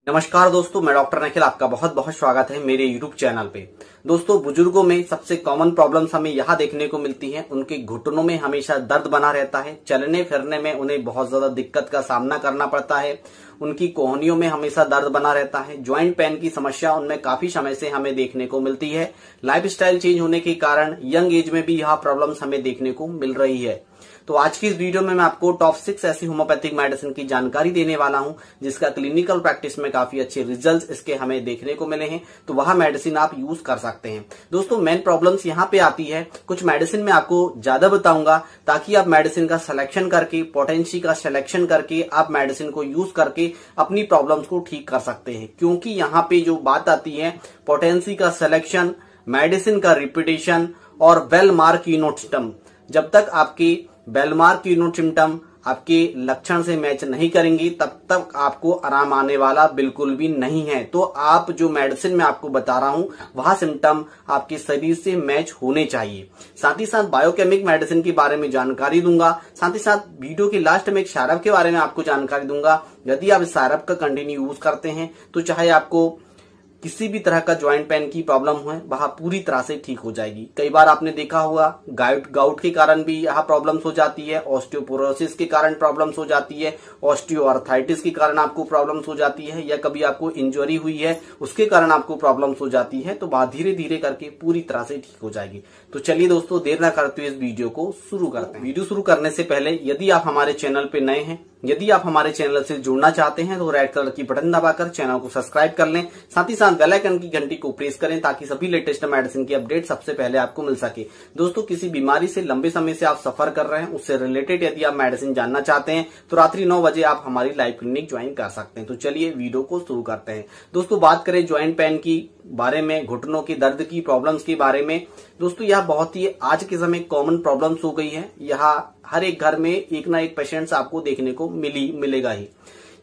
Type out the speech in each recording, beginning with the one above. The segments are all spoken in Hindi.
नमस्कार दोस्तों, मैं डॉक्टर निखिल, आपका बहुत बहुत स्वागत है मेरे यूट्यूब चैनल पे। दोस्तों, बुजुर्गों में सबसे कॉमन प्रॉब्लम्स हमें यहाँ देखने को मिलती हैं। उनके घुटनों में हमेशा दर्द बना रहता है, चलने फिरने में उन्हें बहुत ज्यादा दिक्कत का सामना करना पड़ता है, उनकी कोहनियों में हमेशा दर्द बना रहता है, ज्वाइंट पेन की समस्या उनमें काफी समय से हमें देखने को मिलती है। लाइफस्टाइल चेंज होने के कारण यंग एज में भी यह प्रॉब्लम्स हमें देखने को मिल रही है। तो आज की इस वीडियो में मैं आपको टॉप 6 ऐसी होम्योपैथिक मेडिसिन की जानकारी देने वाला हूं जिसका क्लिनिकल प्रैक्टिस में काफी अच्छे रिजल्ट्स इसके हमें देखने को मिले हैं, तो वह मेडिसिन आप यूज कर सकते हैं। दोस्तों, मेन प्रॉब्लम्स यहाँ पे आती है, कुछ मेडिसिन में आपको ज्यादा बताऊंगा ताकि आप मेडिसिन का सिलेक्शन करके, पोटेंसी का सिलेक्शन करके आप मेडिसिन को यूज करके अपनी प्रॉब्लम्स को ठीक कर सकते हैं। क्योंकि यहाँ पे जो बात आती है, पोटेंसी का सिलेक्शन, मेडिसिन का रिपीटेशन और वेल मार्क यूनिट सिस्टम, जब तक आपकी बेलमार्क यूनिट सिम्टम आपके लक्षण से मैच नहीं करेंगी तब तक आपको आराम आने वाला बिल्कुल भी नहीं है। तो आप जो मेडिसिन मैं आपको बता रहा हूं वह सिम्टम आपके शरीर से मैच होने चाहिए। साथ ही साथ बायोकेमिक मेडिसिन के बारे में जानकारी दूंगा, साथ ही साथ वीडियो के लास्ट में एक सायरप के बारे में आपको जानकारी दूंगा। यदि आप इस सायरप का कंटिन्यू यूज करते हैं तो चाहे आपको किसी भी तरह का ज्वाइंट पेन की प्रॉब्लम हो वह पूरी तरह से ठीक हो जाएगी। कई बार आपने देखा होगा गाउट के कारण भी यह प्रॉब्लम्स हो जाती है, ऑस्टियोपोरोसिस के कारण प्रॉब्लम्स हो जाती है, ऑस्टियोआर्थराइटिस के कारण आपको प्रॉब्लम्स हो जाती है, या कभी आपको इंजरी हुई है उसके कारण आपको प्रॉब्लम्स हो जाती है। तो वह धीरे धीरे करके पूरी तरह से ठीक हो जाएगी। तो चलिए दोस्तों, देर न करते हुए इस वीडियो को शुरू करते हैं। वीडियो शुरू करने से पहले यदि आप हमारे चैनल पे नए हैं, यदि आप हमारे चैनल से जुड़ना चाहते हैं तो रेड कलर की बटन दबाकर चैनल को सब्सक्राइब कर लें। साथ ही साथ बेल आइकन की घंटी को प्रेस करें ताकि सभी लेटेस्ट मेडिसिन की अपडेट सबसे पहले आपको मिल सके। दोस्तों, किसी बीमारी से लंबे समय से आप सफर कर रहे हैं, उससे रिलेटेड यदि आप मेडिसिन जानना चाहते हैं तो रात्रि 9 बजे आप हमारी लाइव क्लिनिक ज्वाइन कर सकते हैं। तो चलिए वीडियो को शुरू करते हैं। दोस्तों, बात करें ज्वाइंट पेन की बारे में, घुटनों की दर्द की प्रॉब्लम्स के बारे में, दोस्तों यह बहुत ही आज के समय कॉमन प्रॉब्लम्स हो गई है। यह हर एक घर में एक ना एक पेशेंट्स आपको देखने को मिलेगा ही।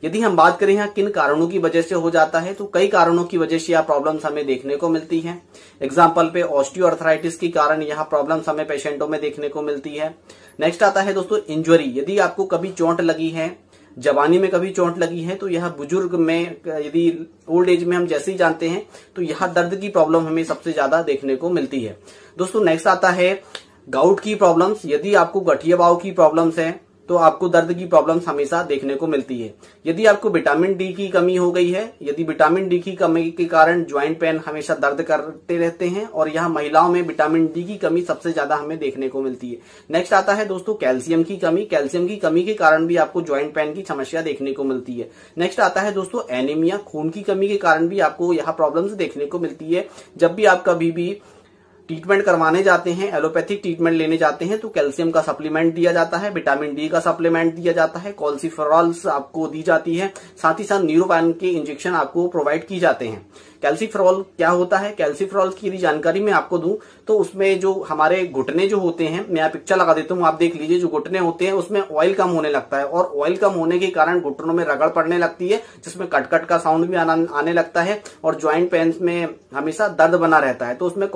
यदि हम बात करें यहाँ किन कारणों की वजह से हो जाता है, तो कई कारणों की वजह से यह प्रॉब्लम्स हमें देखने को मिलती है। एग्जाम्पल पे ऑस्टियोआर्थराइटिस के कारण यह प्रॉब्लम्स हमें पेशेंटों में देखने को मिलती है। नेक्स्ट आता है दोस्तों इंजरी। यदि आपको कभी चोट लगी है, जवानी में कभी चोट लगी है, तो यह बुजुर्ग में, यदि ओल्ड एज में हम जैसे ही जानते हैं तो यह दर्द की प्रॉब्लम हमें सबसे ज्यादा देखने को मिलती है। दोस्तों, नेक्स्ट आता है गाउट की प्रॉब्लम्स। यदि आपको गठिया बाव की प्रॉब्लम्स है तो आपको दर्द की प्रॉब्लम्स हमेशा देखने को मिलती है। यदि आपको विटामिन डी की कमी हो गई है, यदि विटामिन डी की कमी के कारण ज्वाइंट पेन हमेशा दर्द करते रहते हैं, और यह महिलाओं में विटामिन डी की कमी सबसे ज्यादा हमें देखने को मिलती है। नेक्स्ट आता है दोस्तों कैल्शियम की कमी। कैल्शियम की कमी के कारण भी आपको ज्वाइंट पेन की समस्या देखने को मिलती है। नेक्स्ट आता है दोस्तों एनीमिया। खून की कमी के कारण भी आपको यह प्रॉब्लम्स देखने को मिलती है। जब भी आप कभी भी ट्रीटमेंट करवाने जाते हैं, एलोपैथिक ट्रीटमेंट लेने जाते हैं, तो कैल्शियम का सप्लीमेंट दिया जाता है, विटामिन डी का सप्लीमेंट दिया जाता है, कॉल्सिफेरॉल्स आपको दी जाती है, साथ ही साथ न्यूरोपैन के इंजेक्शन आपको प्रोवाइड की जाते हैं। कैल्सिफेरॉल क्या होता है? कैल्सिफेरॉल की यदि जानकारी मैं आपको दूं तो उसमें जो हमारे घुटने जो होते हैं, मैं यहाँ पिक्चर लगा देता हूँ, आप देख लीजिए, जो घुटने होते हैं उसमें ऑयल कम होने लगता है, और ऑयल कम होने के कारण घुटनों में रगड़ पड़ने लगती है, जिसमें कट का साउंड भी आने लगता है, और ज्वाइंट पेन्स में हमेशा दर्द बना रहता है। तो उसमें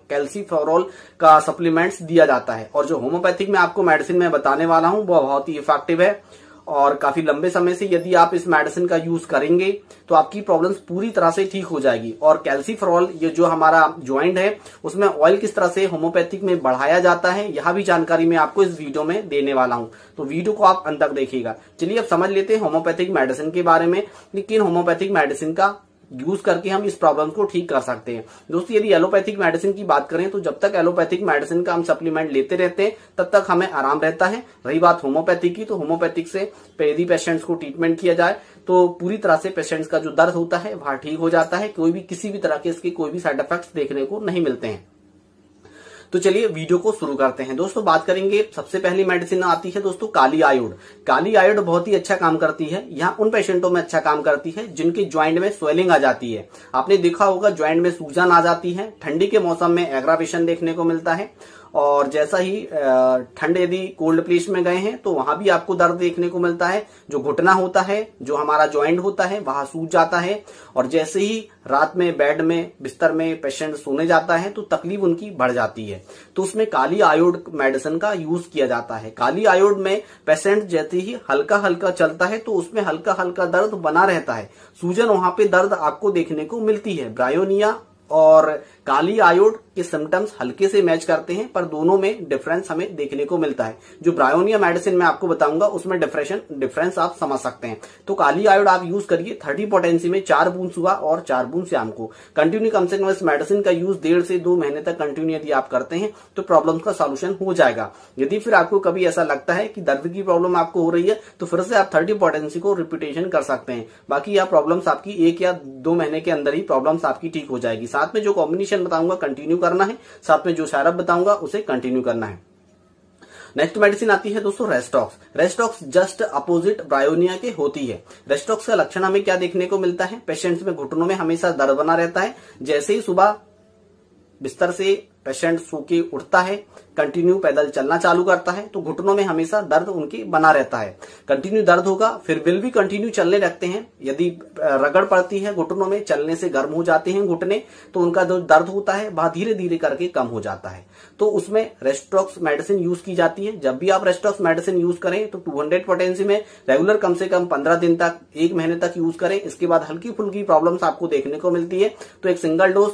कैल्सिफेरॉल का सप्लीमेंट्स दिया जाता है। और जो होम्योपैथिक में आपको मेडिसिन में बताने वाला हूं वो बहुत ही इफेक्टिव है, और काफी लंबे समय से यदि आप इस मेडिसिन का यूज करेंगे तो आपकी प्रॉब्लम्स पूरी तरह से ठीक हो जाएगी। और कैल्सिफेरॉल, ये जो हमारा ज्वाइंट है उसमें ऑयल किस तरह से होम्योपैथिक में बढ़ाया जाता है, यह भी जानकारी मैं आपको इस वीडियो में देने वाला हूं। तो वीडियो को आप अंत तक देखिएगा। चलिए अब समझ लेते हैं होम्योपैथिक मेडिसिन के बारे में, लेकिन होम्योपैथिक मेडिसिन का यूज करके हम इस प्रॉब्लम को ठीक कर सकते हैं। दोस्तों, यदि एलोपैथिक मेडिसिन की बात करें तो जब तक एलोपैथिक मेडिसिन का हम सप्लीमेंट लेते रहते हैं तब तक हमें आराम रहता है। रही बात होम्योपैथिक की, तो होम्योपैथिक से यदि पेशेंट्स को ट्रीटमेंट किया जाए तो पूरी तरह से पेशेंट्स का जो दर्द होता है वह ठीक हो जाता है। कोई भी किसी भी तरह के इसके कोई भी साइड इफेक्ट्स देखने को नहीं मिलते हैं। तो चलिए वीडियो को शुरू करते हैं। दोस्तों, बात करेंगे, सबसे पहली मेडिसिन आती है दोस्तों काली आयोड। काली आयोड बहुत ही अच्छा काम करती है। यहाँ उन पेशेंटों में अच्छा काम करती है जिनके ज्वाइंट में स्वेलिंग आ जाती है। आपने देखा होगा ज्वाइंट में सूजन आ जाती है, ठंडी के मौसम में एग्रावेशन देखने को मिलता है, और जैसा ही ठंड यदि कोल्ड प्लेस में गए हैं तो वहां भी आपको दर्द देखने को मिलता है। जो घुटना होता है, जो हमारा ज्वाइंट होता है, वहां सूज जाता है। और जैसे ही रात में बेड में बिस्तर में पेशेंट सोने जाता है तो तकलीफ उनकी बढ़ जाती है। तो उसमें काली आयोड मेडिसिन का यूज किया जाता है। काली आयोड में पेशेंट जैसे ही हल्का हल्का चलता है तो उसमें हल्का हल्का दर्द बना रहता है, सूजन वहां पे दर्द आपको देखने को मिलती है। ब्रायोनिया और काली आयोड के सिम्टम्स हल्के से मैच करते हैं, पर दोनों में डिफरेंस हमें देखने को मिलता है। जो ब्रायोनिया मेडिसिन मैं आपको बताऊंगा उसमें डिफरेंस आप समझ सकते हैं। तो काली आयोड आप यूज करिए 30 पोटेंसी में 4 बूंद सुबह और 4 बूंद शाम को कंटिन्यू। कम से कम इस मेडिसिन का यूज 1.5 से 2 महीने तक कंटिन्यू यदि आप करते हैं तो प्रॉब्लम का सॉल्यूशन हो जाएगा। यदि फिर आपको कभी ऐसा लगता है कि दर्द की प्रॉब्लम आपको हो रही है तो फिर से आप 30 पोटेंसी को रिपीटेशन कर सकते हैं। बाकी यह प्रॉब्लम्स आपकी 1 या 2 महीने के अंदर ही प्रॉब्लम्स आपकी ठीक हो जाएगी। साथ में जो कॉम्बिनेशन बताऊंगा कंटिन्यू करना है, साथ में जो सायरप बताऊंगा उसे कंटिन्यू करना है। नेक्स्ट मेडिसिन आती है दोस्तों रेस्टॉक्स। रेस्टॉक्स जस्ट अपोजिट ब्रायोनिया के होती है। रेस्टॉक्स का लक्षण हमें क्या देखने को मिलता है? पेशेंट्स में घुटनों में हमेशा दर्द बना रहता है। जैसे ही सुबह बिस्तर से पेशेंट सो के उठता है, कंटिन्यू पैदल चलना चालू करता है तो घुटनों में हमेशा दर्द उनके बना रहता है। कंटिन्यू दर्द होगा, फिर विल भी कंटिन्यू चलने लगते हैं। यदि रगड़ पड़ती है घुटनों में, चलने से गर्म हो जाते हैं घुटने, तो उनका जो दर्द होता है वह धीरे धीरे करके कम हो जाता है। तो उसमें रेस्टॉक्स मेडिसिन यूज की जाती है। जब भी आप रेस्टॉक्स मेडिसिन यूज करें तो 200 पोटेंसी में रेगुलर कम से कम 15 दिन तक, 1 महीने तक यूज करें। इसके बाद हल्की फुल्की प्रॉब्लम्स आपको देखने को मिलती है तो एक सिंगल डोज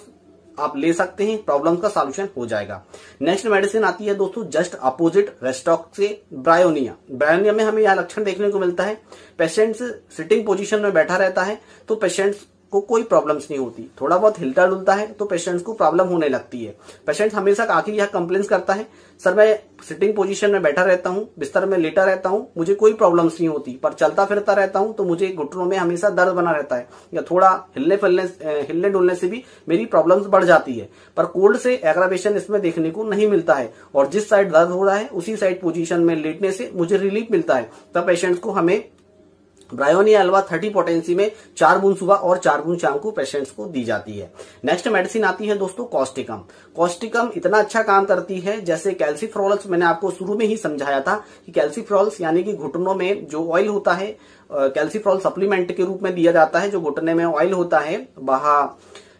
आप ले सकते हैं, प्रॉब्लम का सॉल्यूशन हो जाएगा। नेक्स्ट मेडिसिन आती है दोस्तों जस्ट अपोजिट रेस्टॉक्स से ब्रायोनिया। ब्रायोनिया में हमें यह लक्षण देखने को मिलता है, पेशेंट सिटिंग पोजीशन में बैठा रहता है तो पेशेंट्स को कोई प्रॉब्लम्स नहीं होती। थोड़ा बहुत हिलता डुलता है तो पेशेंट्स को प्रॉब्लम होने लगती है। पेशेंट हमेशा आखिर यह कंप्लेंट्स करता है, सर मैं सिटिंग पोजीशन में बैठा रहता हूं, बिस्तर में लेटा रहता हूं, मुझे कोई प्रॉब्लम्स नहीं होती, पर चलता फिरता रहता हूं तो मुझे घुटनों में हमेशा दर्द बना रहता है, या थोड़ा हिलने डुलने से भी मेरी प्रॉब्लम्स बढ़ जाती है। पर कोल्ड से एग्रावेशन इसमें देखने को नहीं मिलता है और जिस साइड दर्द हो रहा है उसी साइड पोजीशन में लेटने से मुझे रिलीफ मिलता है। तब पेशेंट्स को हमें ब्रायोनिया अल्वा 30 पोटेंसी में 4 बूंद सुबह और 4 बूंद शाम को पेशेंट्स को दी जाती है। नेक्स्ट मेडिसिन आती है दोस्तों कॉस्टिकम। कॉस्टिकम इतना अच्छा काम करती है जैसे कैल्सीफ्रोल्स, मैंने आपको शुरू में ही समझाया था कि कैल्सीफ्रोल्स यानी कि घुटनों में जो ऑयल होता है, कैल्सीफ्रोल सप्लीमेंट के रूप में दिया जाता है। जो घुटने में ऑयल होता है वह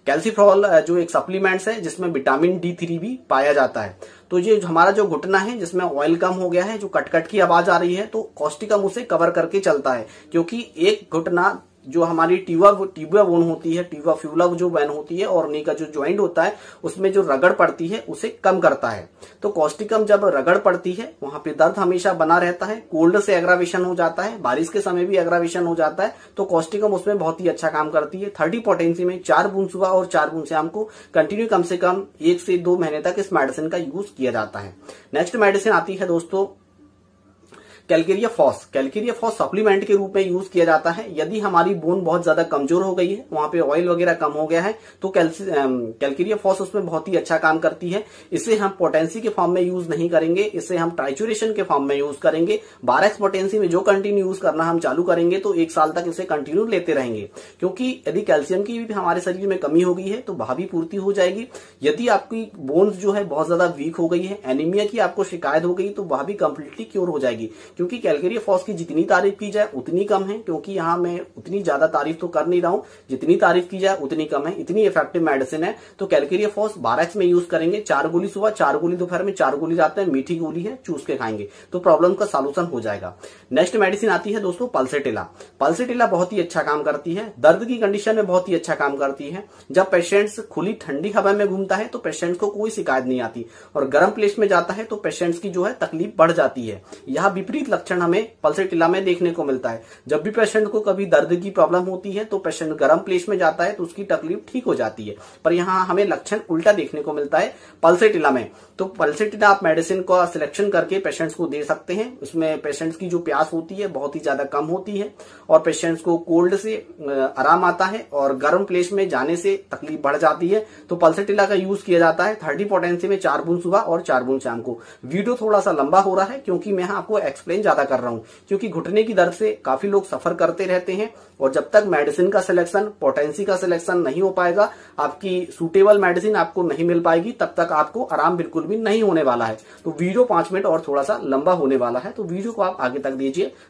कैल्सीफ्रोल जो एक सप्लीमेंट्स है जिसमें विटामिन D3 भी पाया जाता है। तो ये हमारा जो घुटना है जिसमें ऑयल कम हो गया है, जो कट की आवाज आ रही है, तो कॉस्टिकम उसे कवर करके चलता है। क्योंकि एक घुटना जो हमारी टिबिया बोन होती है, टिबिया फ्यूला जो वेन होती है और नी का जो ज्वाइंट होता है उसमें जो रगड़ पड़ती है उसे कम करता है। तो कॉस्टिकम जब रगड़ पड़ती है वहां पे दर्द हमेशा बना रहता है, कोल्ड से एग्रावेशन हो जाता है, बारिश के समय भी एग्रावेशन हो जाता है, तो कॉस्टिकम उसमें बहुत ही अच्छा काम करती है। 30 पोटेंसी में 4 बूंद सुबह और 4 बूंद शाम को कंटिन्यू कम से कम 1 से 2 महीने तक इस मेडिसिन का यूज किया जाता है। नेक्स्ट मेडिसिन आती है दोस्तों calcarea phos. Calcarea phos supplement के रूप में यूज किया जाता है। यदि हमारी बोन बहुत ज्यादा कमजोर हो गई है, वहां पे ऑयल वगैरह कम हो गया है, तो कैलकेरिया फॉस उसमें बहुत ही अच्छा काम करती है। इसे हम पोटेंसी के फॉर्म में यूज नहीं करेंगे, इसे हम ट्राइचुरेशन के फॉर्म में यूज करेंगे। 12x पोटेंसी में जो कंटिन्यू यूज करना हम चालू करेंगे तो 1 साल तक इसे कंटिन्यू लेते रहेंगे। क्योंकि यदि कैल्शियम की भी हमारे शरीर में कमी हो गई है तो वह भी पूर्ति हो जाएगी। यदि आपकी बोन्स जो है बहुत ज्यादा वीक हो गई है, एनीमिया की आपको शिकायत हो गई, तो वह भी कंप्लीटली क्योर हो जाएगी। क्योंकि कैलकेरिया फॉस की जितनी तारीफ की जाए उतनी कम है, क्योंकि यहाँ मैं उतनी ज्यादा तारीफ तो कर नहीं रहा हूं, जितनी तारीफ की जाए उतनी कम है। इतनी इफेक्टिव मेडिसिन है। तो कैलकेरिया फॉस 12x में यूज करेंगे। 4 गोली सुबह, 4 गोली दोपहर में, 4 गोली रात में, मीठी गोली है, चूस के खाएंगे तो प्रॉब्लम का सॉल्यूशन हो जाएगा। नेक्स्ट मेडिसिन आती है दोस्तों पल्सेटिला। पल्सेटिला बहुत ही अच्छा काम करती है, दर्द की कंडीशन में बहुत ही अच्छा काम करती है। जब पेशेंट्स खुली ठंडी हवा में घूमता है तो पेशेंट्स को कोई शिकायत नहीं आती, और गर्म प्लेस में जाता है तो पेशेंट्स की जो है तकलीफ बढ़ जाती है। यह विपरीत लक्षण हमें पल्सेटिला में देखने को मिलता है। जब भी पेशेंट को कभी दर्द की प्रॉब्लम होती है तो पेशेंट गर्म प्लेस में जाता है तो उसकी तकलीफ ठीक हो जाती है, पर यहाँ हमें लक्षण उल्टा देखने को मिलता है पल्सेटिला में। तो पल्सेटिला आप मेडिसिन का सिलेक्शन करके पेशेंट्स को दे सकते हैं। उसमें पेशेंट्स की जो प्यास होती है बहुत ही ज्यादा कम होती है और पेशेंट्स को कोल्ड से आराम आता है और गर्म प्लेस में जाने से तकलीफ बढ़ जाती है। तो पल्सेटिला का यूज किया जाता है 30 पोटेंसी में 4 बूंद सुबह और 4 बूंद शाम को। वीडियो थोड़ा सा लंबा हो रहा है क्योंकि मैं आपको एक्सप्लेन एक्सप्लेन ज्यादा कर रहा हूं, क्योंकि घुटने की दर्द से काफी लोग सफर करते रहते हैं और जब तक मेडिसिन का सिलेक्शन, पोटेंसी का सिलेक्शन नहीं हो पाएगा, आपकी सूटेबल मेडिसिन आपको नहीं मिल पाएगी, तब तक आपको आराम बिल्कुल भी नहीं होने वाला है। तो वीडियो 5 मिनट और थोड़ा सा लंबा होने वाला है, तो वीडियो को आप आगे तक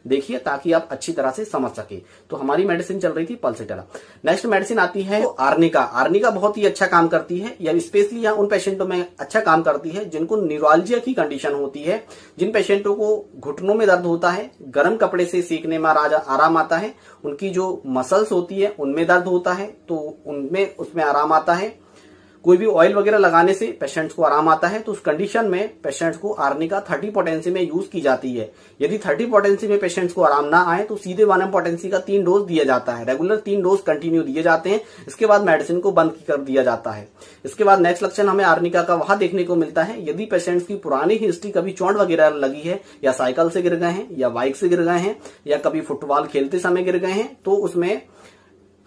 देखिए ताकि आप अच्छी तरह से समझ सके। तो हमारी मेडिसिन चल रही थी पल्सेटरा। नेक्स्ट मेडिसिन आती है आर्निका। आर्निका बहुत ही अच्छा काम करती है, या स्पेशली यहाँ उन पेशेंटों में अच्छा काम करती है जिनको न्यूरोलजिया की कंडीशन होती है, जिन पेशेंटों को घुटनों में दर्द होता है, गर्म कपड़े से सेकने में आराम आता है, उनकी जो मसल्स होती है उनमें दर्द होता है तो उसमें आराम आता है, कोई भी ऑयल वगैरह लगाने से पेशेंट्स को आराम आता है। तो उस कंडीशन में पेशेंट्स को आर्निका 30 पोटेंसी में यूज की जाती है। यदि 30 पोटेंसी में पेशेंट्स को आराम ना आए तो सीधे 1 पोटेंसी का 3 डोज दिया जाता है, रेगुलर 3 डोज कंटिन्यू दिए जाते हैं। इसके बाद मेडिसिन को बंद कर दिया जाता है। इसके बाद नेक्स्ट लक्षण हमें आर्निका का वहां देखने को मिलता है यदि पेशेंट्स की पुरानी हिस्ट्री, कभी चोट वगैरह लगी है, या साइकिल से गिर गए हैं, या बाइक से गिर गए हैं, या कभी फुटबॉल खेलते समय गिर गए हैं, तो उसमें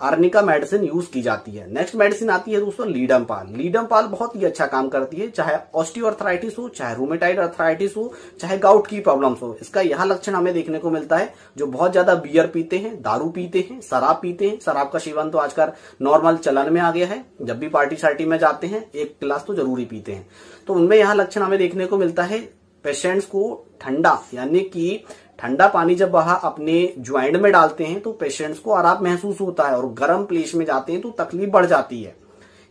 आर्निका मेडिसिन यूज की जाती है। नेक्स्ट मेडिसिन आती है दोस्तों लीडमपाल। लीडमपाल बहुत ही अच्छा काम करती है, चाहे ऑस्टियोआर्थराइटिस हो, चाहे रूमेटाइड आर्थराइटिस हो, चाहे गाउट की प्रॉब्लम्स हो। इसका यह लक्षण हमें देखने को मिलता है जो बहुत ज्यादा बियर पीते हैं, दारू पीते हैं, शराब पीते हैं। शराब का सेवन तो आजकल नॉर्मल चलन में आ गया है, जब भी पार्टी सार्टी में जाते हैं 1 गिलास तो जरूर ही पीते हैं। तो उनमें यह लक्षण हमें देखने को मिलता है पेशेंट्स को ठंडा, यानी कि ठंडा पानी जब वह अपने ज्वाइंट में डालते हैं तो पेशेंट्स को आराम महसूस होता है, और गर्म प्लेस में जाते हैं तो तकलीफ बढ़ जाती है।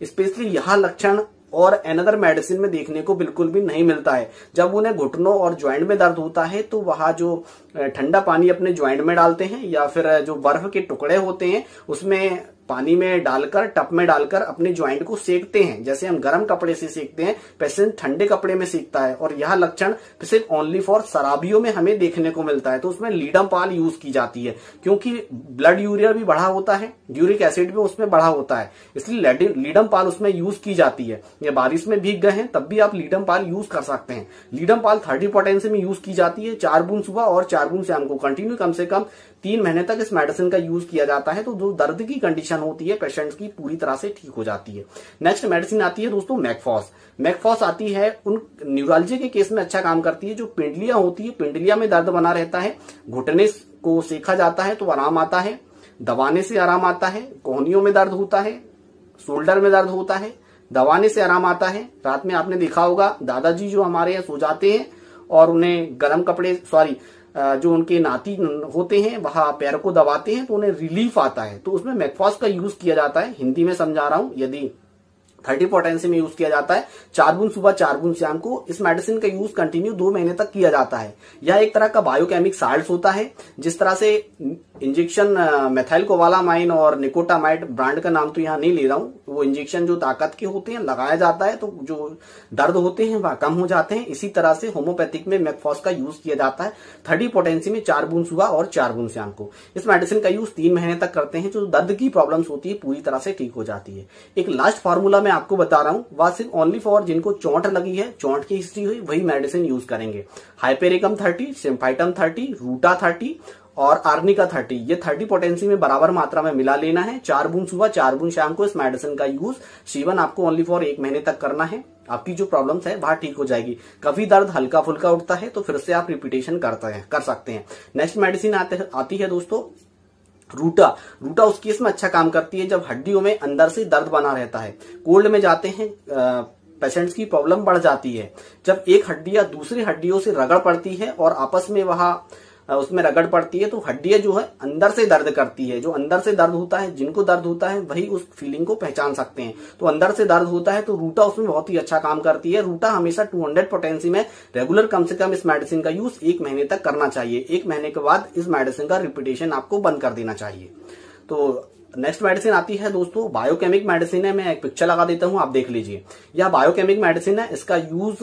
स्पेशली यह लक्षण और अनदर मेडिसिन में देखने को बिल्कुल भी नहीं मिलता है। जब उन्हें घुटनों और ज्वाइंट में दर्द होता है तो वह जो ठंडा पानी अपने ज्वाइंट में डालते हैं, या फिर जो बर्फ के टुकड़े होते हैं उसमें पानी में डालकर, टप में डालकर अपने ज्वाइंट को सेकते हैं, जैसे हम गर्म कपड़े से सेकते हैं, पेशेंट ठंडे कपड़े में सेकता है। और यह लक्षण सिर्फ ओनली फॉर शराबियों में हमें देखने को मिलता है। तो उसमें लीडमपाल यूज की जाती है, क्योंकि ब्लड यूरिया भी बढ़ा होता है, यूरिक एसिड भी उसमें बढ़ा होता है, इसलिए लीडमपाल उसमें यूज की जाती है। या बारिश में भीग गए हैं तब भी आप लीडमपाल यूज कर सकते हैं। लीडमपाल 30 पोटेंसी में यूज की जाती है, 4 बूंद सुबह और 4 बूंद शाम को कंटिन्यू कम से कम 3 महीने तक इस मेडिसिन का यूज किया जाता है। तो जो दर्द की कंडीशन होती है पेशेंट्स की पूरी तरह से ठीक हो जाती है। नेक्स्ट मेडिसिन आती है दोस्तों मैकफॉस। मैकफॉस आती है उन न्यूरोलजिया के केस में अच्छा काम करती है जो पिंडलियां होती है, पिंडलिया में दर्द बना रहता है, घुटने को सेका जाता है तो आराम आता है, दबाने से आराम आता है, कोहनियों में दर्द होता है, शोल्डर में दर्द होता है, दबाने से आराम आता है। रात में आपने देखा होगा दादाजी जो हमारे यहाँ सो जाते हैं और उन्हें गर्म कपड़े, जो उनके नाती होते हैं वहां पैर को दबाते हैं तो उन्हें रिलीफ आता है। तो उसमें मैकफॉस का यूज किया जाता है। हिंदी में समझा रहा हूं, यदि 30 पोटेंसी में यूज किया जाता है, 4 बूंद सुबह 4 बूंद शाम को। इस मेडिसिन का यूज कंटिन्यू 2 महीने तक किया जाता है। यह एक तरह का बायोकेमिक साल्ट होता है। जिस तरह से इंजेक्शन मेथाइल कोबालामाइन और निकोटामाइड, ब्रांड का नाम तो यहाँ नहीं ले रहा हूँ, वो इंजेक्शन जो ताकत के होते हैं लगाया जाता है तो जो दर्द होते हैं वह कम हो जाते हैं। इसी तरह से होम्योपैथिक में मैकफॉस का यूज किया जाता है 30 पोटेंसी में 4 बूंद सुबह और 4 बूंद शाम को। इस मेडिसिन का यूज 3 महीने तक करते हैं, जो दर्द की प्रॉब्लम्स होती है पूरी तरह से ठीक हो जाती है। एक लास्ट फार्मूला मैं आपको बता रहा हूँ, वह सिर्फ ओनली फॉर जिनको चोट लगी है, चोट की हिस्ट्री हुई, वही मेडिसिन यूज करेंगे। हाइपेरिकम 30, सिम्फाइटम 30, रूटा 30 और आर्निका 30, ये 30 पोटेंसी में बराबर मात्रा में मिला लेना है। 4 बूंद सुबह 4 बूंद शाम को इस मेडिसिन का यूज सेवन आपको ओनली फॉर 1 महीने तक करना है। आपकी जो प्रॉब्लम्स है वह ठीक हो जाएगी। कभी दर्द हल्का फुल्का उठता है तो फिर से आप रिपीटेशन कर सकते हैं। नेक्स्ट मेडिसिन आती है दोस्तों रूटा। रूटा उस केस में अच्छा काम करती है जब हड्डियों में अंदर से दर्द बना रहता है। कोल्ड में जाते हैं पेशेंट्स की प्रॉब्लम बढ़ जाती है जब एक हड्डी या दूसरी हड्डियों से रगड़ पड़ती है और आपस में वहां उसमें रगड़ पड़ती है तो हड्डियां जो है अंदर से दर्द करती है। जो अंदर से दर्द होता है, जिनको दर्द होता है वही उस फीलिंग को पहचान सकते हैं। तो अंदर से दर्द होता है तो रूटा उसमें बहुत ही अच्छा काम करती है। रूटा हमेशा 200 पोटेंसी में रेगुलर कम से कम इस मेडिसिन का यूज 1 महीने तक करना चाहिए। 1 महीने के बाद इस मेडिसिन का रिपीटेशन आपको बंद कर देना चाहिए। तो नेक्स्ट मेडिसिन आती है दोस्तों बायोकेमिक मेडिसिन है। मैं एक पिक्चर लगा देता हूं, आप देख लीजिए। यह बायोकेमिक मेडिसिन है। इसका use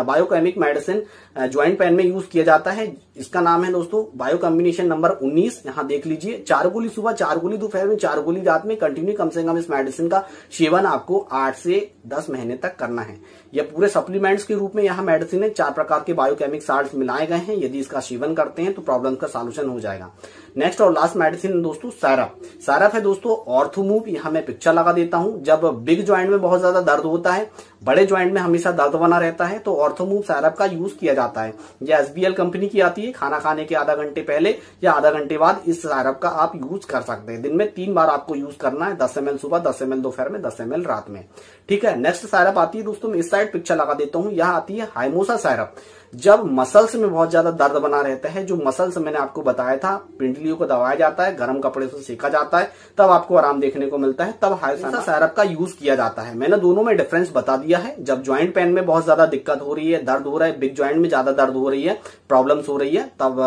biochemic medicine joint pain में यूज किया जाता है। इसका नाम है दोस्तों बायो कॉम्बिनेशन नंबर 19। यहाँ देख लीजिए, 4 गोली सुबह, 4 गोली दोपहर में, 4 गोली रात में, कंटिन्यू कम से कम इस मेडिसिन का सेवन आपको 8 से 10 महीने तक करना है। यह पूरे सप्लीमेंट्स के रूप में यहाँ मेडिसिन है। 4 प्रकार के बायोकेमिक साल्ट्स मिलाए गए हैं। यदि इसका सेवन करते हैं तो प्रॉब्लम का सॉल्यूशन हो जाएगा। नेक्स्ट और लास्ट मेडिसिन दोस्तों सैरप। सैरप है दोस्तों ऑर्थोमूव। यहाँ मैं पिक्चर लगा देता हूँ। जब बिग ज्वाइंट में बहुत ज्यादा दर्द होता है, बड़े ज्वाइंट में हमेशा दर्द बना रहता है तो ऑर्थोमूव सायरप का यूज किया जाता है। यह एसबीएल कंपनी की आती है। खाना खाने के आधा घंटे पहले या आधा घंटे बाद इस सायरप का आप यूज कर सकते हैं। दिन में 3 बार आपको यूज करना है, 10 ml सुबह, 10 ml दोपहर में, 10 ml रात में। ठीक है, नेक्स्ट सायरप आती है दोस्तों, मैं इस साइड पिक्चर लगा देता हूं। यह आती है हाइमोसा सायरप। जब मसल्स में बहुत ज्यादा दर्द बना रहता है, जो मसल्स मैंने आपको बताया था, पिंडलियों को दबाया जाता है, गर्म कपड़े से सेका जाता है, तब आपको आराम देखने को मिलता है, तब हाइमोसा सायरप का यूज किया जाता है। मैंने दोनों में डिफरेंस बता दिया है। जब ज्वाइंट पेन में बहुत ज्यादा दिक्कत हो रही है, दर्द हो रहा है, बिग ज्वाइंट में ज्यादा दर्द हो रही है, प्रॉब्लम्स हो रही है, तब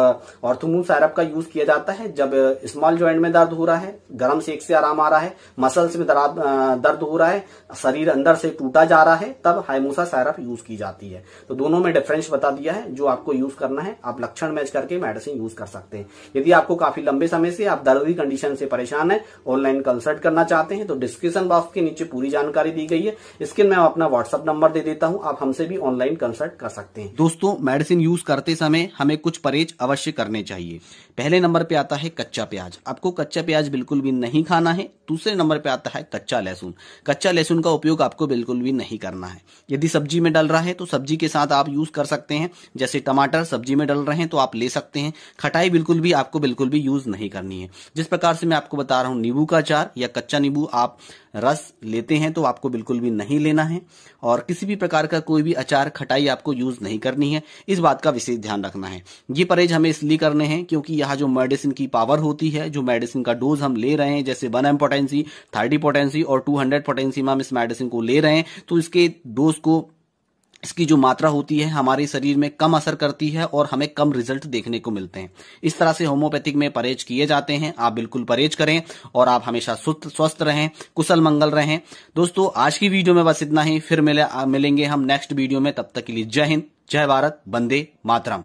ऑर्थोमूव सायरप का यूज किया जाता है। जब स्मॉल ज्वाइंट में दर्द हो रहा है, गर्म सेक से आराम आ रहा है, मसल्स में दर्द हो रहा है, शरीर अंदर से टूटा जा रहा है, तब हाइमोसा सायरप यूज की जाती है। तो दोनों में डिफरेंस बता दिया है। जो आपको यूज करना है, आप लक्षण मैच करके मेडिसिन यूज कर सकते हैं। यदि आपको काफी लंबे समय से आप दर्द की कंडीशन से परेशान है, ऑनलाइन कंसल्ट करना चाहते हैं, तो डिस्क्रिप्शन बॉक्स के नीचे पूरी जानकारी दी गई है। इसके मैं अपना व्हाट्सएप नंबर दे देता हूं, आप हमसे भी ऑनलाइन कंसल्ट कर सकते हैं। दोस्तों, मेडिसिन यूज करते समय हमें कुछ परहेज अवश्य करने चाहिए। पहले नंबर पे आता है कच्चा प्याज। आपको कच्चा प्याज बिल्कुल भी नहीं खाना है। दूसरे नंबर पे आता है कच्चा लहसुन। कच्चा लहसुन का उपयोग आपको बिल्कुल भी नहीं करना है। यदि सब्जी में डल रहा है तो सब्जी के साथ आप यूज कर सकते हैं। जैसे टमाटर सब्जी में डल रहे हैं तो आप ले सकते हैं। खटाई बिल्कुल भी आपको बिल्कुल भी यूज नहीं करनी है। जिस प्रकार से मैं आपको बता रहा हूं, नींबू का अचार या कच्चा नींबू आप रस लेते हैं तो आपको बिल्कुल भी नहीं लेना है। और किसी भी प्रकार का कोई भी अचार, खटाई आपको यूज नहीं करनी है। इस बात का विशेष ध्यान रखना है। ये परहेज हमें इसलिए करने हैं क्योंकि यहाँ जो मेडिसिन की पावर होती है, जो मेडिसिन का डोज हम ले रहे हैं, जैसे 1 mg पोटेंसी, 30 पोटेंसी और 200 पोटेंसी में हम इस मेडिसिन को ले रहे हैं, तो इसके डोज को, इसकी जो मात्रा होती है हमारे शरीर में कम असर करती है और हमें कम रिजल्ट देखने को मिलते हैं। इस तरह से होम्योपैथिक में परहेज किए जाते हैं। आप बिल्कुल परहेज करें और आप हमेशा स्वस्थ रहें, कुशल मंगल रहें। दोस्तों, आज की वीडियो में बस इतना ही। फिर मिलेंगे हम नेक्स्ट वीडियो में। तब तक के लिए जय हिंद, जय भारत, वंदे मातरम।